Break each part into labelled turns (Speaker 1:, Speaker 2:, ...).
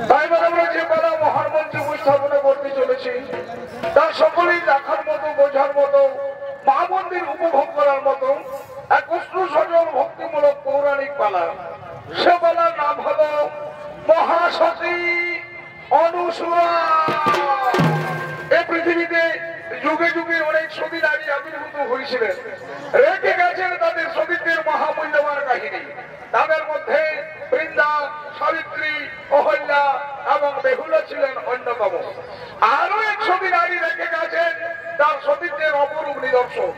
Speaker 1: তাই আমরা যে বেলা মহামন্ত্রী উপস্থাপনা করতে চলেছি তা সকলেই দেখার মতো, বোঝার মতো, মা মন্দির উপভোগ করার মতো এক উষ্ণ সজল ভক্তিমূলক পৌরাণিক পালা। সে পালার নাম হলো মহাসতী অনুসূয়া। এই পৃথিবীতে যুগে যুগে অনেক সতী নারী আবির্ভূত হয়েছিলেন, রেখে গেছেন তাদের সতীত্বের মহামূল্যবান কাহিনী। তাদের মধ্যে বৃন্দা, সাবিত্রী, অহল্যা এবং বেহুলা ছিলেন অন্যতম। আরো এক সতী নারী রেখে গেছেন তার সতীত্বের অপরূপ নিদর্শন,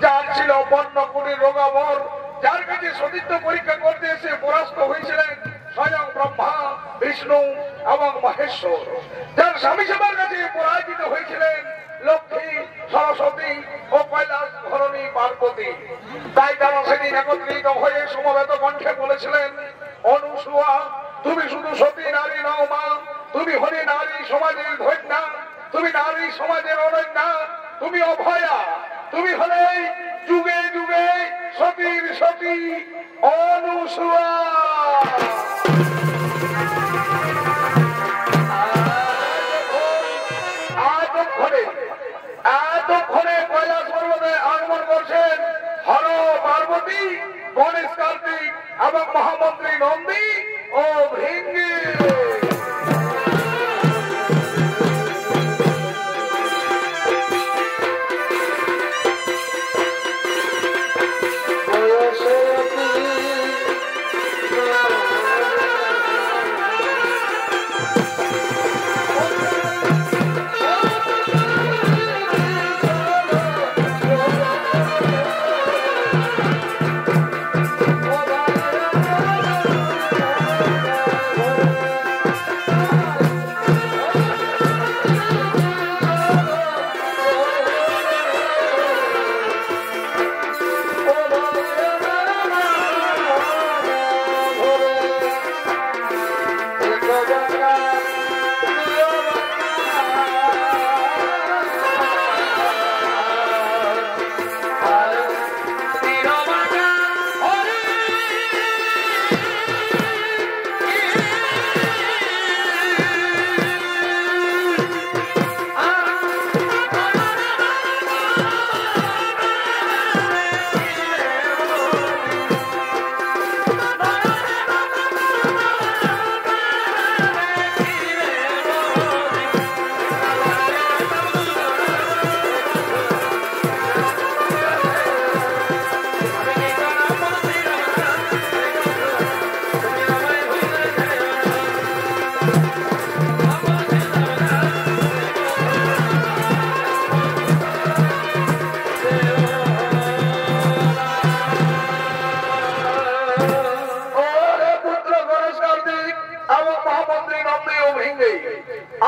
Speaker 1: যার ছিল বর্ণকুটির রোগাবর, যার কাছে সতীত্ব পরীক্ষা করতে এসে পরাস্ত হয়েছিলেন স্বয়ং ব্রহ্মা, বিষ্ণু এবং মহেশ্বর, যার স্বামী সেবার কাছে পরাজিত হয়েছিলেন লক্ষ্মী, সরস্বতী ও কৈলাস ধরণী পার্বতী। তাই তারা সেদিন একত্রিত হয়ে সমবেত কণ্ঠে বলেছিলেন, অনুসূয়া তুমি শুধু সতী নারী নও মা, তুমি হলে নারী সমাজের ধন্যা, তুমি নারী সমাজের অনন্যা, তুমি অভয়া, তুমি হলে যুগে যুগে সতীর সতী অনুসূয়া। এতক্ষণে কৈলাস পর্বতে আগমন করছেন হর পার্বতী, গণেশ কার্তিক এবং মহামন্ত্রী নন্দী ও ভৃঙ্গি।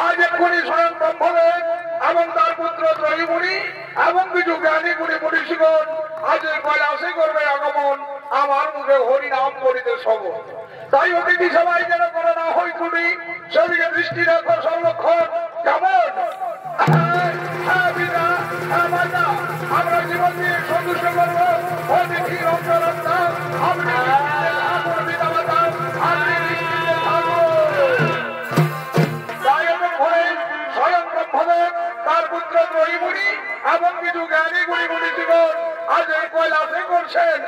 Speaker 1: আজ এক্ষুনি স্বয়ং ব্রহ্মদেব এবং তার পুত্র ত্রয়ীমুনি এবং কিছু জ্ঞানী গুণী মনীষীগণ আজ এই কৈলাসে করবে আগমন, আমার মুখে হরি নাম করিতে শপথ। তাই অতিথি সবাই যেন করে না হয় ত্রুটি, সেদিকে দৃষ্টি রাখো সংরক্ষণ। কেমন আমরা জীবন দিয়ে সন্তুষ্ট করবো অতিথি রক্ষা। আপনি তার পুত্র ত্রয়ীমুনি এবং কিছু জ্ঞানী গুণী মনীষীগণ আজ এই কৈলাসে করছেন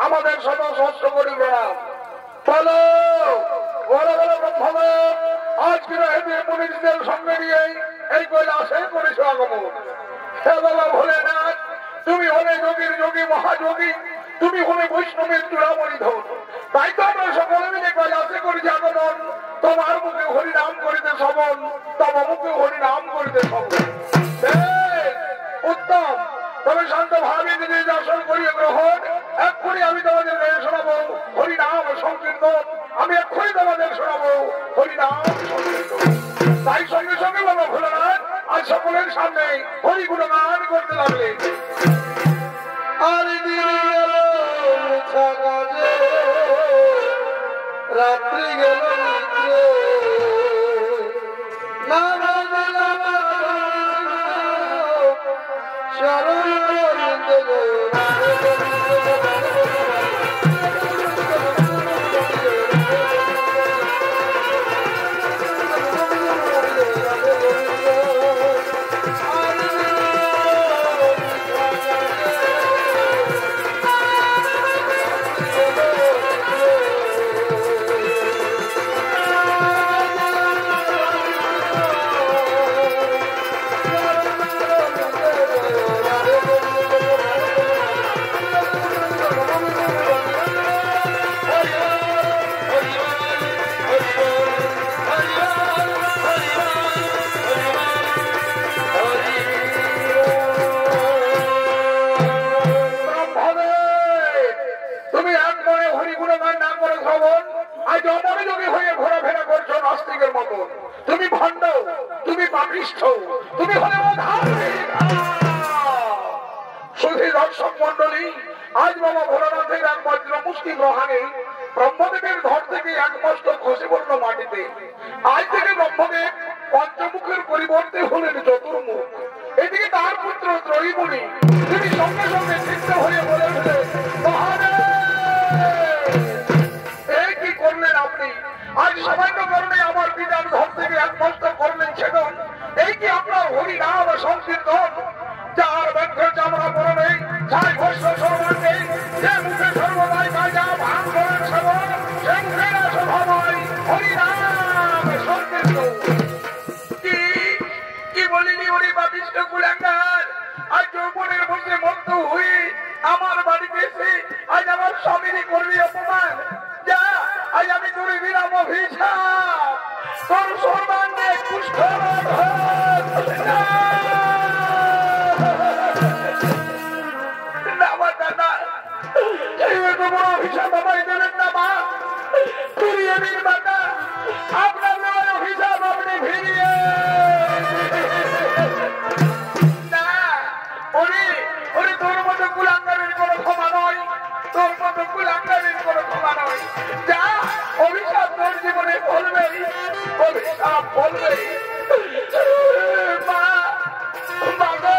Speaker 1: আমাদের সমস্ত করি প্রণাম। বলো বড় বড় ব্রহ্মদেব আজ বিরোহীদের মনীষীদের সঙ্গে নিয়ে এই কৈলাসে করেছ আগমন। হে বাবা ভোলেনাথ, তুমি হলে যোগীর যোগী মহাযোগী, তুমি হলে বৈষ্ণবের চূড়ামণি ধন। তাই তো আমরা সকলে মিলে প্রয়াসে করি আগমন, তোমার মুখে হরি নাম করিতে শ্রবণ, তোমার মুখে হরি নাম করিতে শ্রবণ। উত্তম, তবে শান্ত ভাবে নিজে দর্শন করিয়ে গ্রহণ। এক্ষুনি আমি তোমাদের শোনাবো হরি নাম সংকীর্তন, আমি এক্ষুনি তোমাদের শোনাবো হরি নাম সংকীর্তন। তাই সঙ্গে সঙ্গে বাবা ভোলানাথ আজ সকলের সামনে হরি গুণগান করতে লাগলেন।
Speaker 2: আর রাত্রি গেল
Speaker 1: তুমি ভণ্ড, তুমি পাপিষ্ঠ, তুমি হলে শুধু দর্শক মন্ডলী, আজ বাবা ভোলানাথের এক বজ্র মুষ্টি গ্রহণে ব্রহ্মদেবের ঘর থেকে এক মস্তক খসে পড়ল মাটিতে। আজ থেকে ব্রহ্মদেব পঞ্চমুখের পরিবর্তে হলেন চতুর্মুখ। এদিকে তার পুত্র ত্রয়ীমুনি, তিনি সঙ্গে সঙ্গে চিত্ত হয়ে বলে উঠলেন, মহাদেব এই কি করলেন আপনি? আজ সামান্য কারণে আমার পিতার ঘর থেকে এক মস্তক করলেন ছেদন। এই কি আপনার হরি নাম সংকীর্তন? যার ব্যঙ্গ চামড়া পরনে ছাই ভস্য সর্বাঙ্গে, যে মুখে সর্বদাই কাজা ভাঙ করেন সেবন, সে মুখে না শোভাময় হরি নাম সংকীর্তন। কি বলিনি ওরে পাপিষ্ঠ কুলাঙ্গার? আজ যৌবনের বসে মত্ত হয়ে আমার বাড়িতে এসে আজ আমার স্বামীরই করবি অপমান। যা, আজ আমি তোরে দিলাম অভিশাপ, তোর সর্বাঙ্গে কুষ্ঠ অভিশাপ আমায় দেবেন না মা। ফিরিয়ে দিন মাতা, আপনার নয় অভিশাপ আপনি ফিরিয়ে না। ওরে তোর মতো কুলাঙ্গারের কোনো ক্ষমা নয়, তোর মতো কুলাঙ্গারের কোনো ক্ষমা নয়। যা, অভিশাপ তোর জীবনে বলবেই, অভিশাপ বলবেই। মা, বাবা,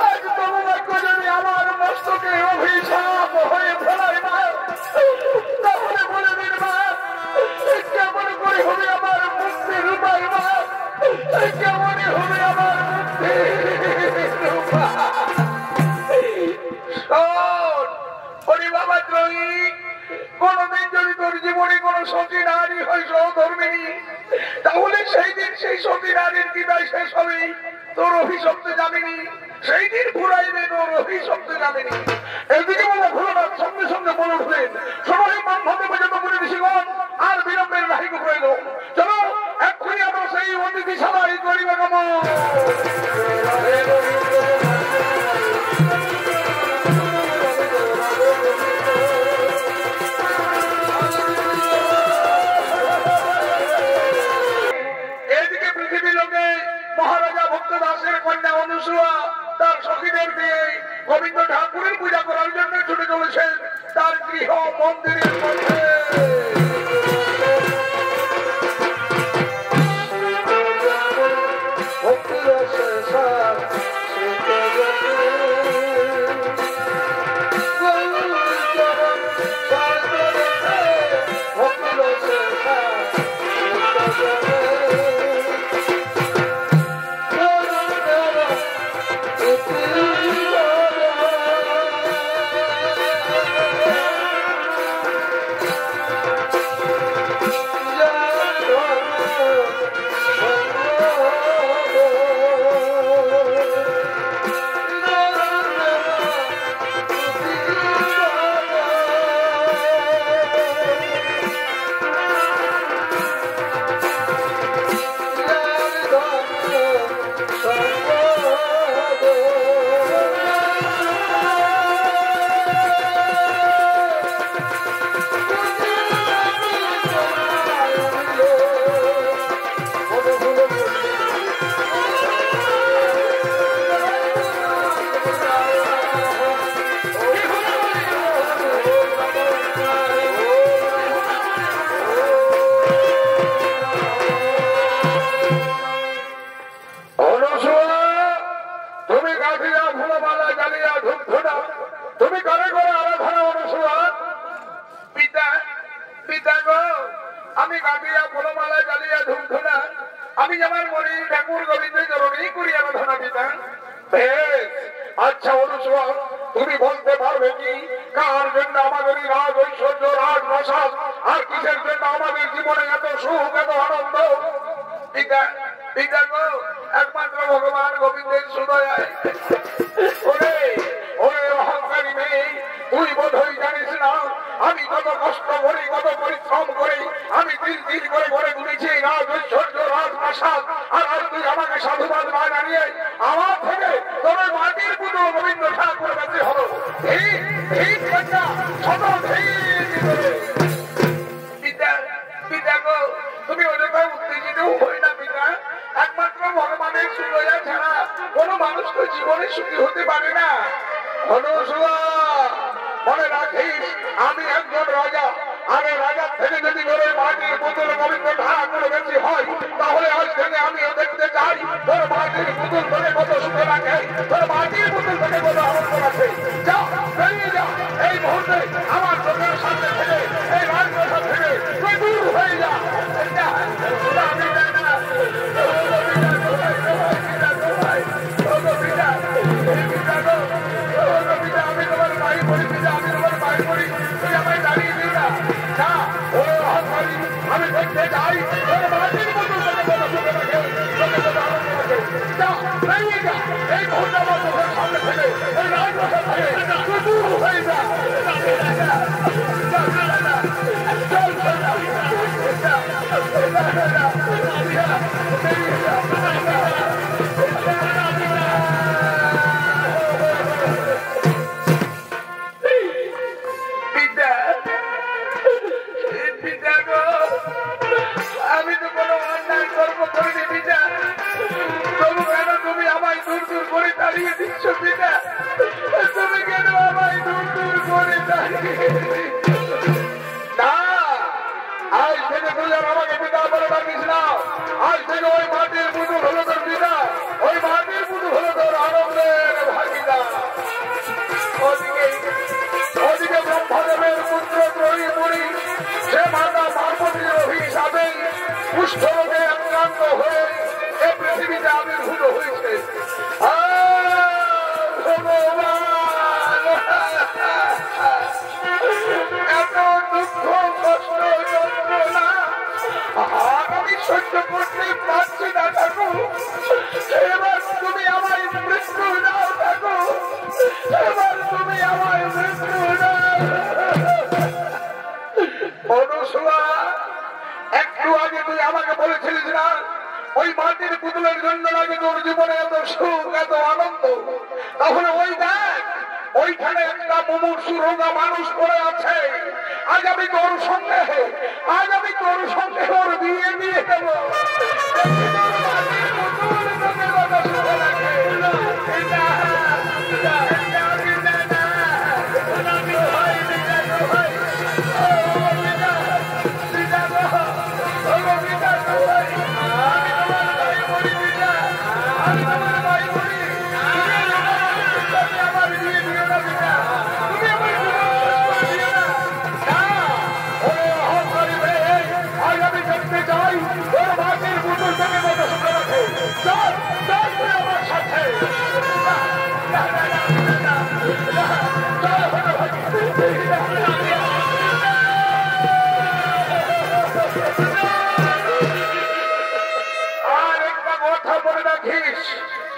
Speaker 1: আজ তবু বাক্য যদি আমার মস্তকে অভিশাপ হয়ে ফেলায় মা, তাহলে বলে দিন মা, কেমন করে হবে আমার মুক্তির উপায় মা? কেমনই হবে আমার মুক্তির উপায়? বাবা ত্রয়ী, কোনদিন যদি তোর জীবনে কোন সতী নারী হয় সহধর্মিনী, তাহলে সেই দিন সেই সতী নারীর বিদায় শেষ হবে। তোর অভিশপ্ত জামিনী সেই দিন ঘুরাইবে তোর অভিশপ্ত জামিনী। এদিকে বাবা ভোলানাথ সঙ্গে সঙ্গে বলে উঠলেন, সবাই মান ভাবে পর্যন্ত বলে ঋষিগণ আর বিলম্বের নাহিক রইল। চলো এক্ষুনি আমরা সেই অতিথিশালায় করিব গমন। মহারাজা ভক্ত দাসের কন্যা অনুসূয়া তার সখীদের দিয়ে গোবিন্দ ঠাকুরের পূজা করার জন্য ছুটে চলেছেন তার গৃহ মন্দিরের মধ্যে। আমি যেমন মনে ঠাকুর গোবিন্দ চরণেই করি আরাধনা পিতা। বেশ, আচ্ছা অনুসরণ, তুমি বলতে পারবে কি কার জন্য আমাদের এই রাজ ঐশ্বর্য রাজ প্রসাদ আর কিসের জন্য আমাদের জীবনে এত সুখ এত আনন্দ? পিতা পিতা গো, একমাত্র ভগবান গোবিন্দের সুদয়ায়। ওরে ওরে অহংকারী মেয়ে, তুই বোধহয় জানিস না আমি কত কষ্ট করি কত পরিশ্রম করি আমি দিন দিন করে ঘরে তুলেছি রাজ ঐশ্বর্য রাজ প্রসাদ, আর তুই আমাকে সাধুবাদ না জানিয়ে আমার থেকে তোর মাটির পুজো গোবিন্দ ঠাকুর কাছে হলো। পিতা পিতা গো, তুমি অযথা উত্তেজিত হই না পিতা। একমাত্র ভগবানের সুদয়া ছাড়া কোন মানুষ তো জীবনে সুখী হতে পারে না। মনে রাখিস আমি একজন রাজা, আমি রাজার থেকে যদি করে মাটির পুতুল গোবিন্দ ঠাকুর বেশি হয় তাহলে আজ থেকে আমিও দেখতে চাই তোর মাটির পুতুল ধরে কত সুখে রাখে, তোর মাটির পুতুল ধরে কত আনন্দ রাখে। যা বেরিয়ে যা এই মুহূর্তে আমার চোখের সামনে থেকে, এই রাজপ্রাসাদ থেকে তুই দূর হয়ে যা। আমি যাই না। আমি তোমার ভাই বলি পিতা, আমি তোমার ভাই বলি, তুই আমায় দাঁড়িয়ে দিই না। না ও অহংকারী, আমি দেখতে চাই তোর মাটির পুতুল ধরে কত সুখে রাখে, তোকে কত আনন্দ রাখে। যা বেরিয়ে যা এই মুহূর্তে আমার চোখের সামনে থেকে, এই রাজপ্রাসাদ থেকে তুই দূর হয়ে যা। আমি তো কোনো অন্যায় কর্ম করিনি পিতা, তবু কেন তুমি আমায় দূর দূর করে দাঁড়িয়ে দিচ্ছ পিতা? তুমি কেন আমায় দূর দূর করে দাঁড়িয়ে দিচ্ছ? না, আজ থেকে তুই আর আমাকে পিতা বলে ডাকিস না। আজ থেকে ওই মাটির পুতুল হলো তোর পিতা, ওই মাটির পুতুল হলো তোর আনন্দের ভাগিদা। ওদিকে ব্রহ্মদেবের পুত্র ত্রয়ীপুরী সে মাতা পার্বতীর অভিশাপে কুষ্ঠরোগে আক্রান্ত হয়ে এ পৃথিবীতে আবির্ভূত হয়েছে। এত দুঃখ কষ্ট যন্ত্রণা আমি সহ্য করতে পারছি না ঠাকুর। এবার তুমি আমায় মৃত্যু দাও ঠাকুর, এবার তুমি আমায় মৃত্যু দাও। অনুসূয়া, একটু আগে তুই আমাকে বলেছিলিস না ওই মাটির পুতুলের জন্য নাকি তোর জীবনে এত সুখ এত আনন্দ? তাহলে ওই দেখ ওইখানে একটা মুমূর্ষু রোগা মানুষ পড়ে আছে। আজ আমি তোর সঙ্গে ওর বিয়ে দিয়ে দেবো।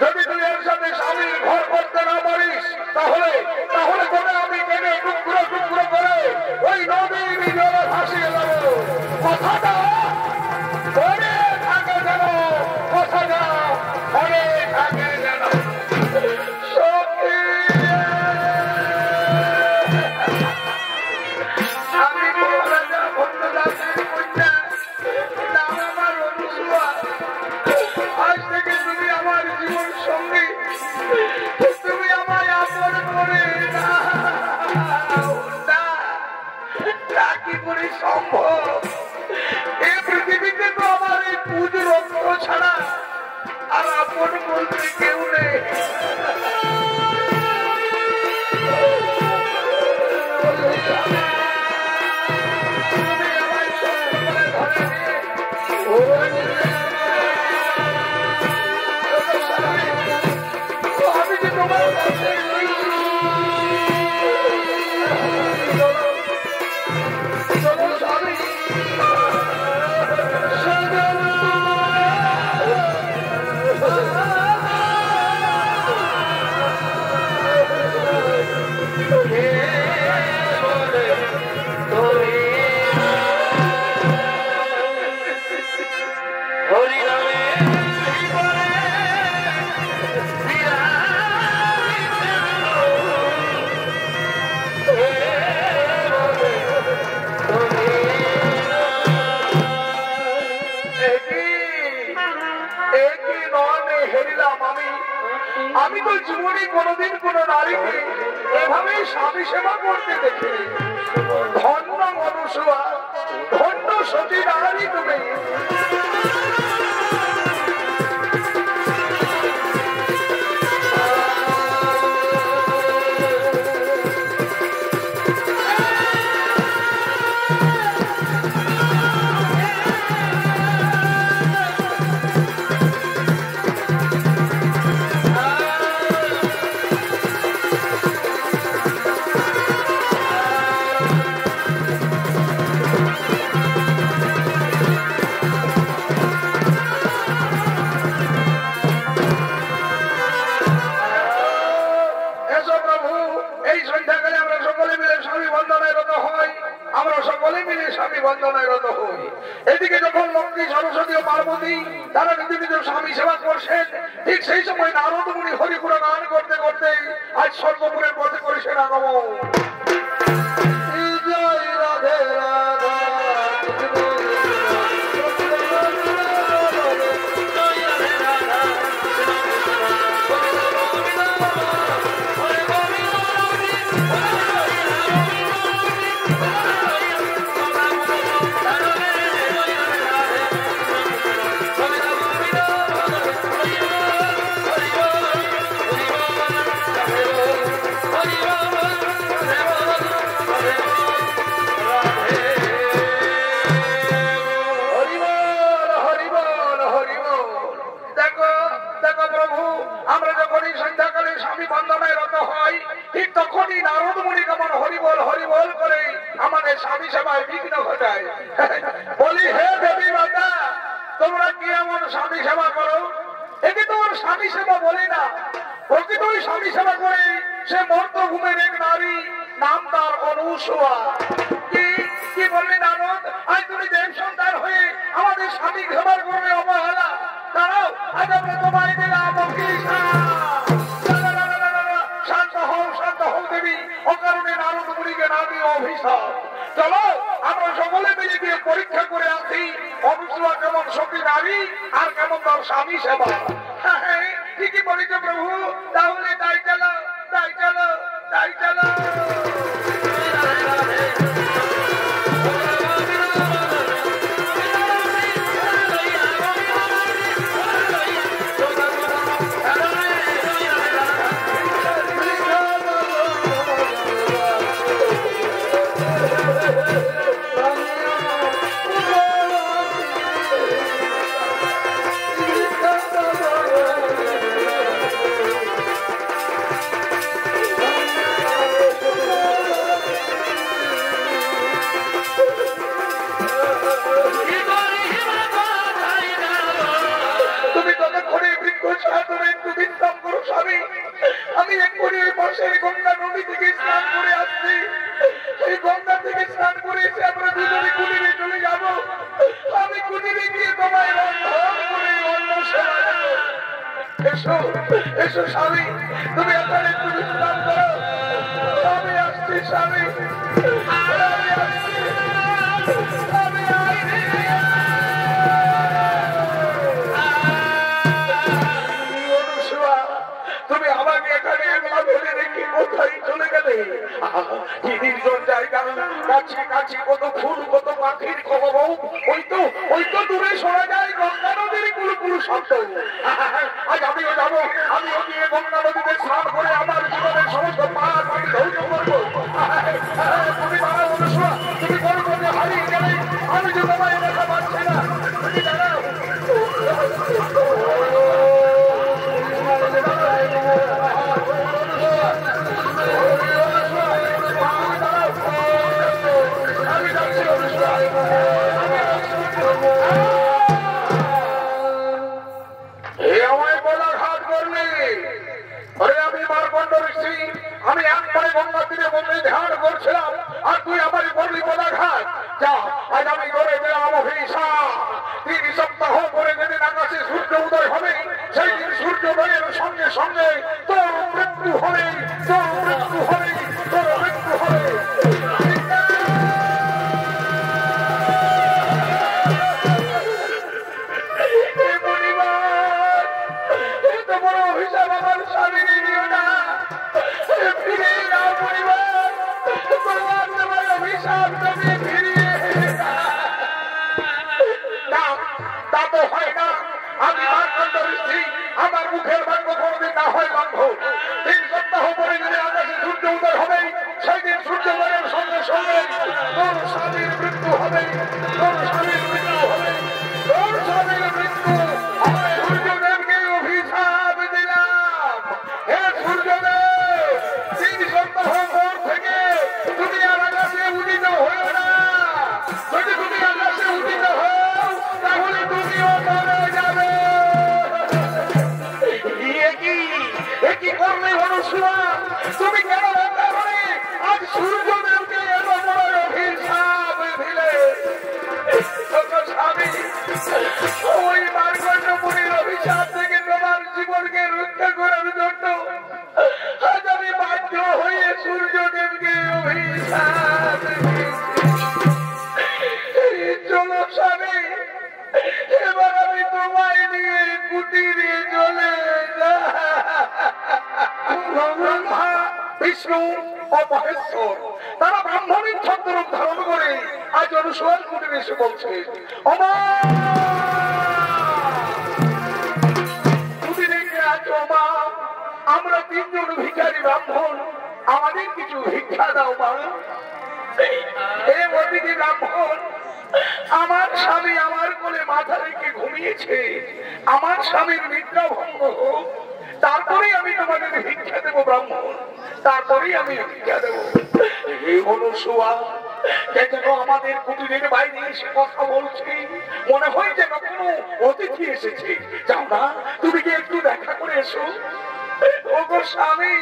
Speaker 1: যদি তুই এর সাথে স্বামীর ঘর করতে না পারিস তাহলে তোকে আমি টেনে টুকরো টুকরো করে ওই নদীর নিজরে ভাসিয়ে দেবো। কথাটা মনে থাকে যেন, কথাটা মনে থাকে যেন। সখী আমি তো জীবনে কোনোদিন কোন নারীকে এভাবে স্বামী সেবা করতে দেখিনি। ধন্য মনুষ্যা, ধন্য সতী নারী তুমি। এদিকে যখন লক্ষ্মী সরস্বতী ও পার্বতী তারা নিজ নিজ স্বামী সেবা করছেন, ঠিক সেই সময় নারদ মুনি হরিপুর গান করতে করতে আজ স্বর্গপুরের পথে করেছেন আগমন। ঠিক তখনই নারদ মুনি কেমন হরিবল হরিবল করে আমাদের স্বামী সেবায় বিঘ্ন ঘটায়। বলি, হে দেবী মাতা, তোমরা কি এমন স্বামী সেবা করো? একে তোমার স্বামী সেবা বলি না, প্রকৃতই স্বামী সেবা করে সে মর্তভূমের এক নারী, নাম তার অনুসূয়া। কি বললি নারদ? আজ তুমি দেব সন্তান হয়ে আমাদের স্বামী সেবা করবে অবহেলা? দাঁড়াও, আজ আমরা তোমায় দিলাম অভিশাপ। চলো আমরা সকলে মিলে গিয়ে পরীক্ষা করে আসি অনুসূয়া কেমন সতী নারী আর কেমন তার স্বামী সেবা। ঠিকই বলেছ প্রভু, তাহলে তাই চলো, তাই চলো, তাই চলো। আমি এক্ষুনি পাশের গঙ্গা নদী থেকে স্নান করে আসছি। সেই গঙ্গা থেকে স্নান করে এসে আমরা দুজনে কুটিরে চলে যাব। আমি কুটিরে গিয়ে তোমায় রন্ধন করে অন্ন সেবা দেব। এসো, এসো স্বামী, তুমি এখন একটু বিশ্রাম করো। স্বামী আসছি, স্বামী, স্বামী আসছি, স্বামী আসছি। তুমি আমাকে এখানে একলা ফেলে রেখে কোথায় চলে গেলে? নির্জন জায়গা, কাছে কাছে কত ফুল, কত পাখির খবর, ওই তো দূরে শোনা যায় গঙ্গা নদীর কুলু কুলু শব্দ। আজ আমিও যাবো, আমিও গিয়ে গঙ্গা নদীতে স্নান করে আমার জীবনের সমস্ত পাপ আমি ধ্বংস করবো। তুমি দাঁড়াও অনুসূয়া, তুমি কোন পথে হারিয়ে গেলে? আমি যে তোমায় দেখা পাচ্ছি না, তুমি দাঁড়াও। আমি এক পরে গঙ্গা তীরে বসে ধ্যান করছিলাম, আর তুই আমার বললি পদাঘাত। যা, আজ আমি করে দিলাম অভিশাপ। 3 সপ্তাহ পরে যেদিন আকাশে সূর্য উদয় হবে, সেই দিন সূর্যোদয়ের সঙ্গে সঙ্গে তোর মৃত্যু হবে, তোর মৃত্যু হবে, তোর মৃত্যু হবে। অভিশাপ আমার স্বামী নিও না, ফিরে যাও পরিবার, তোমার অভিশাপ তুমি ফিরিয়ে তা তো হয় না। আমি মার্কণ্ডের স্ত্রী, আমার মুখের ভাগ্য কোনদিন না হয় লঙ্ঘন। 3 সপ্তাহ পরে যদি আকাশে সূর্য উদয় হবে, সেই দিন সূর্যোদয়ের সঙ্গে সঙ্গে তোর স্বামীর মৃত্যু হবে, তোর স্বামীর মৃত্যু হবে, তোর স্বামীর মৃত্যু হবে। সূর্যদেবকে অভিশাপ দিলাম, হে সূর্যদেব, 3 সপ্তাহ পর থেকে তুমি আর আকাশে উদিত হও না। যদি তুমি আকাশে উদিত হও, তাহলে তুমিও মরে যাবে। কি করলে অনুসুয়া, তুমি কেন আজ সূর্যদেবকে এত বড় অভিশাপ দিলে? স্বামী, ওই মার্কণ্ড মুনির অভিশাপ থেকে তোমার জীবনকে রক্ষা করার জন্য আজ আমি বাধ্য হয়ে সূর্যদেবকে অভিশাপ চলো স্বামী, এবার আমি তোমায় নিয়ে কুটিরে চলে ব্রহ্মা, বিষ্ণু ও মহেশ্বর তারা ব্রাহ্মণের ছত্ররূপ ধারণ করে আজ অনুসরণ কুটিরে এসে বলছে, আমরা 3 জন ভিখারি ব্রাহ্মণ, আমাদের কিছু ভিক্ষা দাও মা। হে অতিথি ব্রাহ্মণ, আমার স্বামী আমার কোলে মাথা রেখে ঘুমিয়েছে, আমার স্বামীর নিদ্রা ভঙ্গ হোক, তারপরে আমি তোমাদের ভিক্ষা দেবো ব্রাহ্মণ, তারপরেই আমি ভিক্ষা দেবো। এই অনুসুয়া যেন আমাদের কুটিরের বাইরে এসে কথা বলছি, মনে হয় যেন কোনো অতিথি এসেছে। যাও না, তুমি কি একটু দেখা করে এসো। ওগো স্বামী,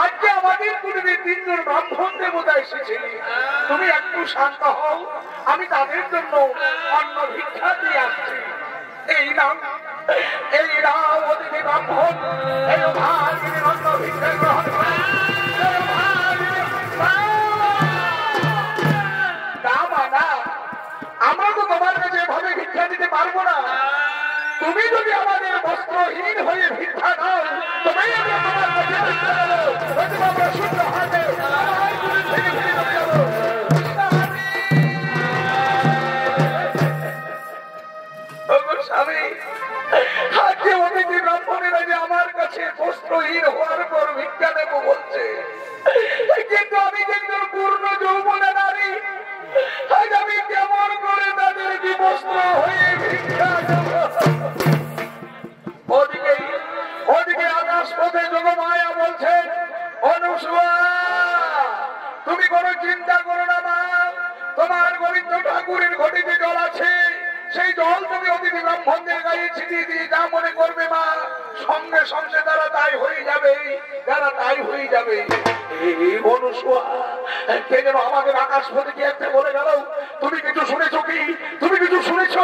Speaker 1: আজকে আমাদের কুটিরে 3 জন ব্রাহ্মণ দেবতা এসেছে, তুমি একটু শান্ত হও, আমি তাদের জন্য অন্ন ভিক্ষা দিয়ে আসছি। এই নাম, এই নাম অতিথি ব্রাহ্মণ, এই ভাগিনী অন্ন ভিক্ষা গ্রহণ করে। আমরা তো তোমার কাছে এভাবে ভিক্ষা দিতে পারবো না। তুমি যদি আমাদের বস্ত্রহীন হয়ে ভিক্ষা দাও, তবেই আমরা তোমার কাছে ভিক্ষা দেবো। আমরা শুদ্ধ হাতে স্বামী, আজকে অতিথি ব্রাহ্মণেরা যে আমার কাছে বস্ত্রহীন হওয়ার পর ভিক্ষা দেবো বলছে, কিন্তু আমি একজন পূর্ণ যৌবনা নারী, আজ আমি কেমন করে তাদের কি বস্ত্র হয়ে ভিক্ষা দেব? ওদিকে আকাশ পথে যোগমায়া বলছেন, অনুসুয়া তুমি কোনো চিন্তা করো না মা, তোমার গোবিন্দ ঠাকুরের ঘটিতে জল আছে, সেই জল তুমি অতিথি ব্রাহ্মণদের গায়ে ছিটিয়ে দিয়ে যা মনে করবে মা, সঙ্গে সঙ্গে তারা তাই হয়ে যাবে, তারা তাই হয়ে যাবে। অনুসুয়া কে যেন আমাদের আকাশ পথে কি একটা বলে গেল, তুমি কিছু শুনেছো কি? তুমি কিছু শুনেছো?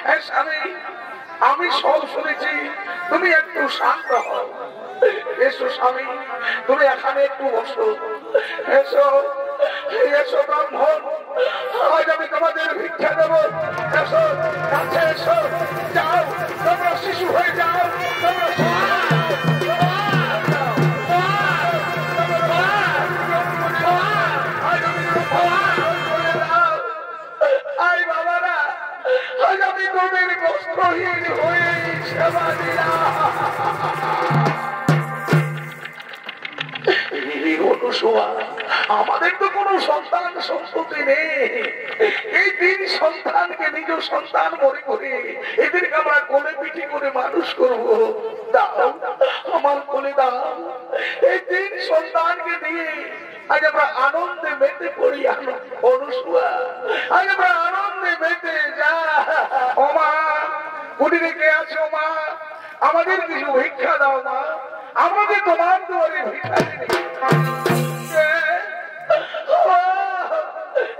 Speaker 1: হ্যাঁ স্বামী, আমি সব শুনেছি, তুমি একটু শান্ত হও। এসো স্বামী, তুমি এখানে একটু বসো। এসো, এসো ব্রাহ্মণ, আজ আমি তোমাদের ভিক্ষা দেব। এসো কাছে এসো, যাও তোমরা শিশু হয়ে যাও, তোমরা আই বাবারা, আজ আমি তোমাদের বস্ত্রহীন হয়ে সেবা দিলাম। আমাদের তো কোনো সন্তান সন্ততি নেই, এই 3 সন্তানকে নিজ সন্তান মনে করে এদেরকে আমরা কোলে পিঠে করে মানুষ করবো। দাও আমার কোলে দাও, এই 3 সন্তানকে দিয়ে আজ আমরা আনন্দে মেতে পড়ি। অনুসুয়া, আজ আমরা আনন্দে মেতে যা। ও মা, কুটিরে কে আছো মা? আমাদের কিছু ভিক্ষা দাও মা, আমরা যে তোমার দুয়ারে ভিখারি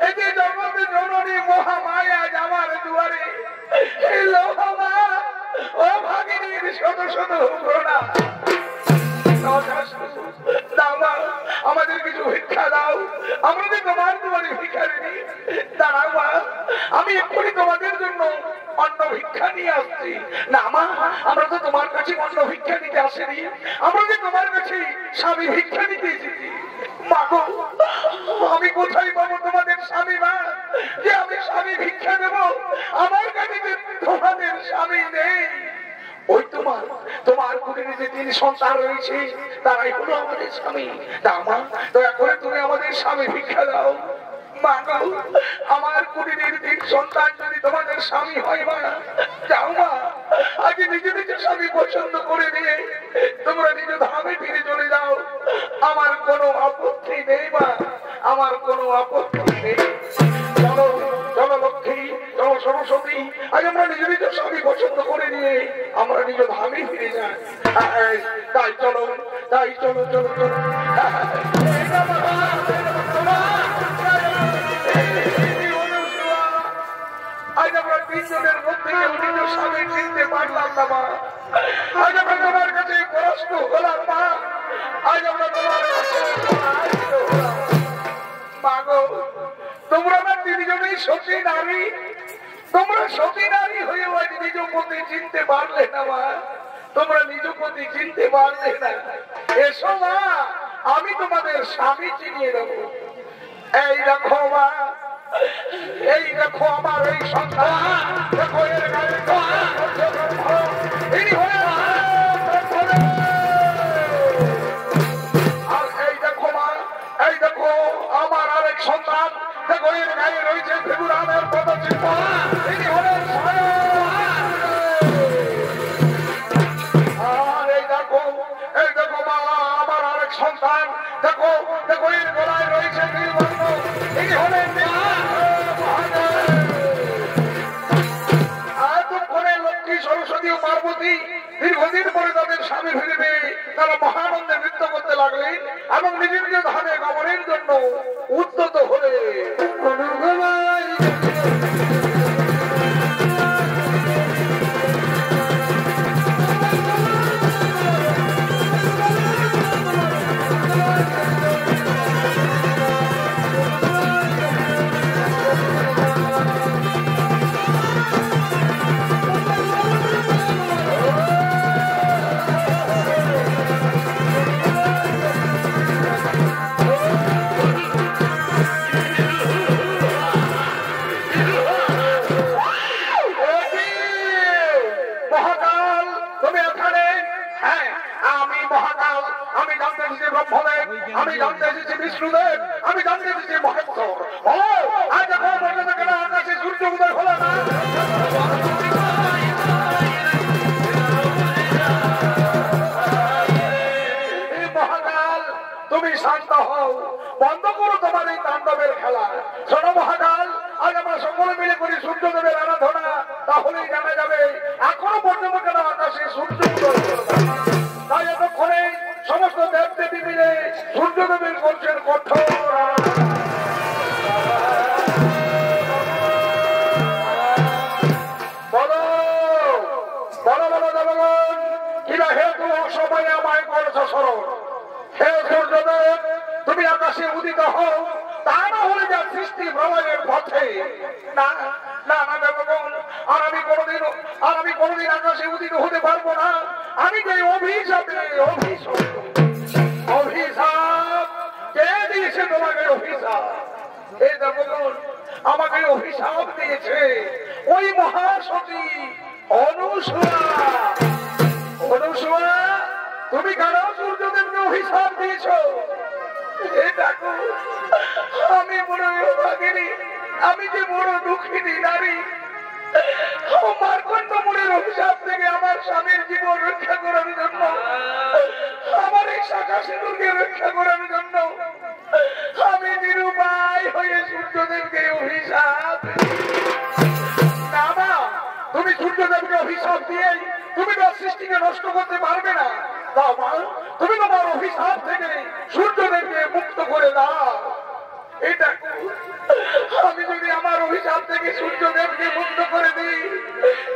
Speaker 1: এই যে জগতে জননী মহামায়া আমার দুয়ারে এলো মা ও ভাগিনীর শত শত ঘোড়া দাও মা আমাদের কিছু ভিক্ষা দাও আমরা যে তোমার দুয়ারে ভিখারিনি দাঁড়াও মা আমি এক্ষুনি তোমাদের জন্য অন্ন ভিক্ষা নিয়ে আসছি না মা আমরা তো তোমার কাছে অন্ন ভিক্ষা নিতে আসেনি আমরা যে তোমার কাছে স্বামী ভিক্ষা নিতে এসেছি মা গো আমি কোথায় পাবো তোমাদের স্বামী মা যে আমি স্বামী ভিক্ষা দেব আমার কাছে যে তোমাদের স্বামী নেই ওই তোমার কুটিরে যে 3 সন্তান রয়েছে তারাই হলো আমাদের স্বামী দাও মা দয়া করে তুমি আমাদের স্বামী ভিক্ষা দাও মা গো আমার কুটিরের 3 সন্তান যদি তোমাদের স্বামী হয় মা যাও মা আগে নিজে নিজে স্বামী পছন্দ করে নিয়ে তোমরা নিজ ধামে ফিরে চলে যাও আমার কোনো আপত্তি নেই মা আমার কোনো আপত্তি নেই চলো চলো লক্ষ্মী চলো সরস্বতী আজ আমরা নিজ নিজ স্বামী পছন্দ করে নিয়ে আমরা নিজ ধামে ফিরে যাই তাই চলো চলো চলো আজ আমরা 3 জনের মধ্যে কেউ নিজ স্বামী চিনতে পারলাম না মা আজ আমরা তোমার কাছে পরাস্ত হলাম মা আজ আমরা তোমার কাছে মা গো তোমরা না 3 জনেই সতী নারী তোমরা সতী নারী হয়ে আজ নিজ পতি চিনতে পারলে না মা তোমরা নিজ পতি চিনতে পারলে না এসো মা আমি তোমাদের স্বামী চিনিয়ে দেবো এই দেখো মা এই দেখো আমার এই সন্তান দেখো এর গায়ে আর এই দেখো মা এই দেখো আমার আরেক সন্তান দেখো এর গায়ে রয়েছে ফেগুরামের পদচিহ্ন ইনি হলেন আর এই দেখো মা আমার আরেক সন্তান দেখো দেখো এর গলায় রয়েছে নীলবর্ণ ইনি হলেন সরস্বতী ও পার্বতী দীর্ঘদিন পরে তাদের স্বামী ফিরে পেয়ে তারা মহানন্দে নৃত্য করতে লাগলেন এবং নিজ নিজ ধামে গমনের জন্য উদ্যত হলে আমি জানতে এসেছি বিষ্ণুদেব আমি জানতে এসেছি মহেশ্বর আজ এখন আকাশে সূর্য উদয় হলো না মহাকাল তুমি শান্ত হও বন্ধ করো তোমার এই তাণ্ডবের খেলা শোনো মহাকাল আজ আমরা সকলে মিলে করি সূর্যদেবের আরাধনা তাহলেই জানা যাবে এখনো পর্যন্ত কেন আকাশে সূর্য উদয় হলো তাই এতক্ষণে সমস্ত দেব দেবী মিলে সূর্যদেবের করছেন কঠোর বলো বলো বলো দেবগণ কিনা হেতু অসময়ে আমায় করছ স্মরণ হে সূর্যদেব তুমি আকাশে উদিত হও তা না হলে যা সৃষ্টি প্রলয়ের পথে না না না দেবগণ আর আমি কোনোদিন আকাশে উদিত হতে পারবো না আমি যে অভিশাপ কে দিয়েছে তোমাকে অভিশাপ এই দেবগণ আমাকে অভিশাপ দিয়েছে ওই মহাসতী অনুসূয়া তুমি কেন সূর্যদেবকে অভিশাপ দিয়েছ দেখো আমি বড় ভাগিনী আমি যে বড় দুঃখিনী নারী মার্কণ্ড মুনির অভিশাপ থেকে আমার স্বামীর জীবন রক্ষা করার জন্য আমার এই শাখা সিঁদুরকে রক্ষা করার জন্য আমি নিরুপায় হয়ে সূর্যদেবকে অভিশাপ না মা তুমি সূর্যদেবকে অভিশাপ দিয়ে তুমি তার সৃষ্টিকে নষ্ট করতে পারবে না দাও মা, তুমি তোমার অভিশাপ থেকে সূর্যদেবকে মুক্ত করে দাও। এটা আমি যদি আমার অভিশাপ থেকে সূর্যদেবকে মুক্ত করে দিই,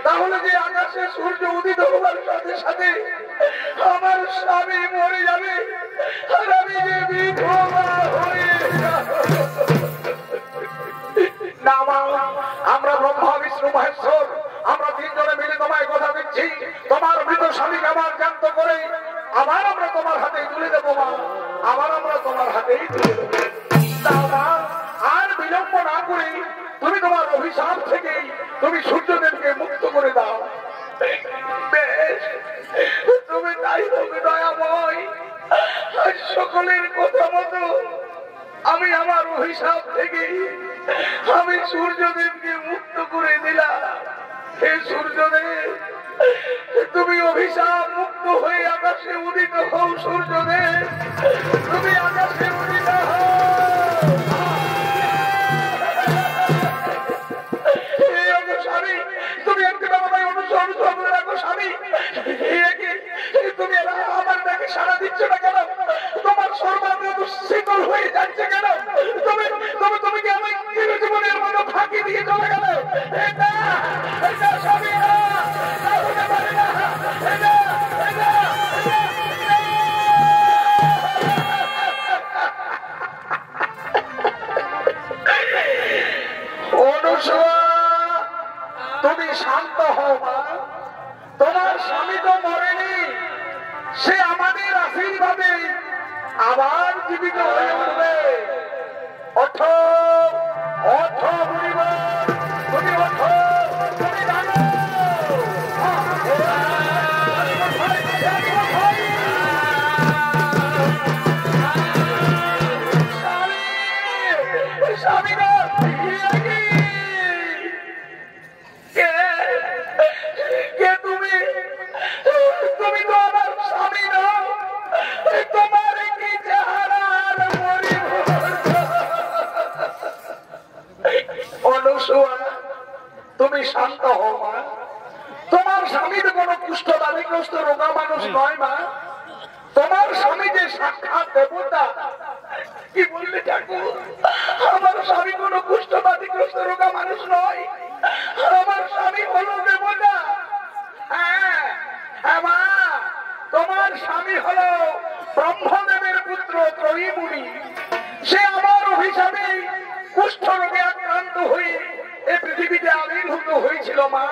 Speaker 1: তাহলে যে আকাশে সূর্য উদিত হওয়ার সাথে সাথে আমার স্বামী মরে যাবে, আর আমি যে বিধবা হয়ে যাব। না মা, আমরা ব্রহ্মা বিষ্ণু মহেশ্বর, আমরা তিনজনে মিলে তোমায় কথা দিচ্ছি, তোমার মৃত স্বামীকে আমার জ্ঞান্ত করে আবার আমরা তোমার হাতেই তুলে দেবো মা, আবার আমরা তোমার হাতেই তুলে দেবো। আর বিলম্ব না করে তুমি তোমার অভিশাপ থেকে তুমি সূর্যদেবকে মুক্ত করে দাও। বেশ, তুমি তাই হবে দয়াময়। সকলের কথা মতো আমি আমার অভিশাপ থেকে আমি সূর্যদেবকে মুক্ত করে দিলাম। হে সূর্যদেব, তুমি অভিশাপ মুক্ত হয়ে আকাশে উদিত হও। সূর্যদেব, তুমি আকাশে উদিত হও। স্বামী, তুমি একটি বাবাই অনুসরণ করে রাখো। স্বামী, তুমি আমার ডাকে সাড়া দিচ্ছ না কেন? তোমার সর্বাঙ্গ শীতল হয়ে যাচ্ছে কেন? তুমি তুমি তুমি কি আমি জীবনের মতো ফাঁকি দিয়ে চলে গেল? স্বামী, হতে পারে না। তুমি শান্ত হও মা, তোমার স্বামী তো মরেনি, সে আমাদের আশীর্বাদে আবার জীবিত হয়ে উঠবে। ওঠো ওঠো বুড়িমা, তুমি ওঠো, তুমি জানো স্বামী না তুমি তো আমার স্বামী নও, তোমার কি চেহারার অনুসুয়া, তুমি শান্ত হও মা। তোমার স্বামী তো কোনো কুষ্ঠবাদীগ্রস্ত রোগা মানুষ নয় মা, তোমার স্বামী যে সাক্ষাৎ দেবতা। কি বললে ঠাকুর? আমার স্বামী কোনো কুষ্ঠবাদীগ্রস্ত রোগা মানুষ নয়, আমার স্বামী হলো দেবতা। হ্যাঁ হ্যাঁ মা, তোমার স্বামী হলো ব্রহ্মদেবের পুত্র ত্রয়ীমুনি। সে আমার অভিশাপে কুষ্ঠ রোগে আক্রান্ত হয়ে এই পৃথিবীতে আবির্ভূত হয়েছিল মা।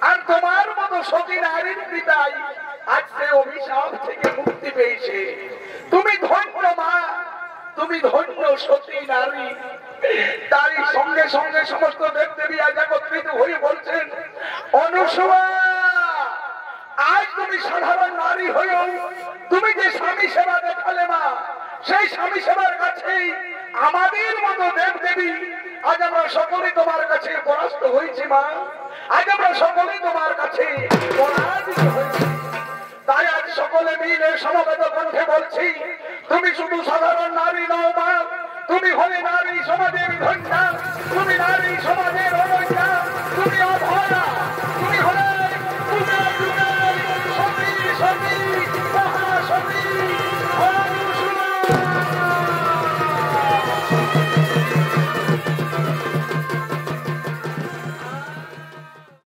Speaker 1: আর তোমার মতো সতী নারীর পিতাই আজ সে অভিশাপ থেকে মুক্তি পেয়েছে। তুমি ধন্য মা, তুমি ধন্য সতী নারী। তারই সঙ্গে সঙ্গে সমস্ত দেবদেবী আজ একত্রিত হয়ে বলছেন, অনুসুয়া, আজ তুমি সাধারণ নারী হয়েও তুমি যে স্বামী সেবা দেখালে মা, সেই স্বামী সেবার কাছেই আমাদের মতো দেবদেবী আজ আমরা সকলেই তোমার কাছে পরাস্ত হয়েছি মা। আজ আমরা সকলেই তোমার কাছে পরাজিত হয়েছি। তাই আজ সকলে মিলে সমবেত কণ্ঠে বলছি, তুমি শুধু সাধারণ নারী নও মা, তুমি হলে নারী সমাজের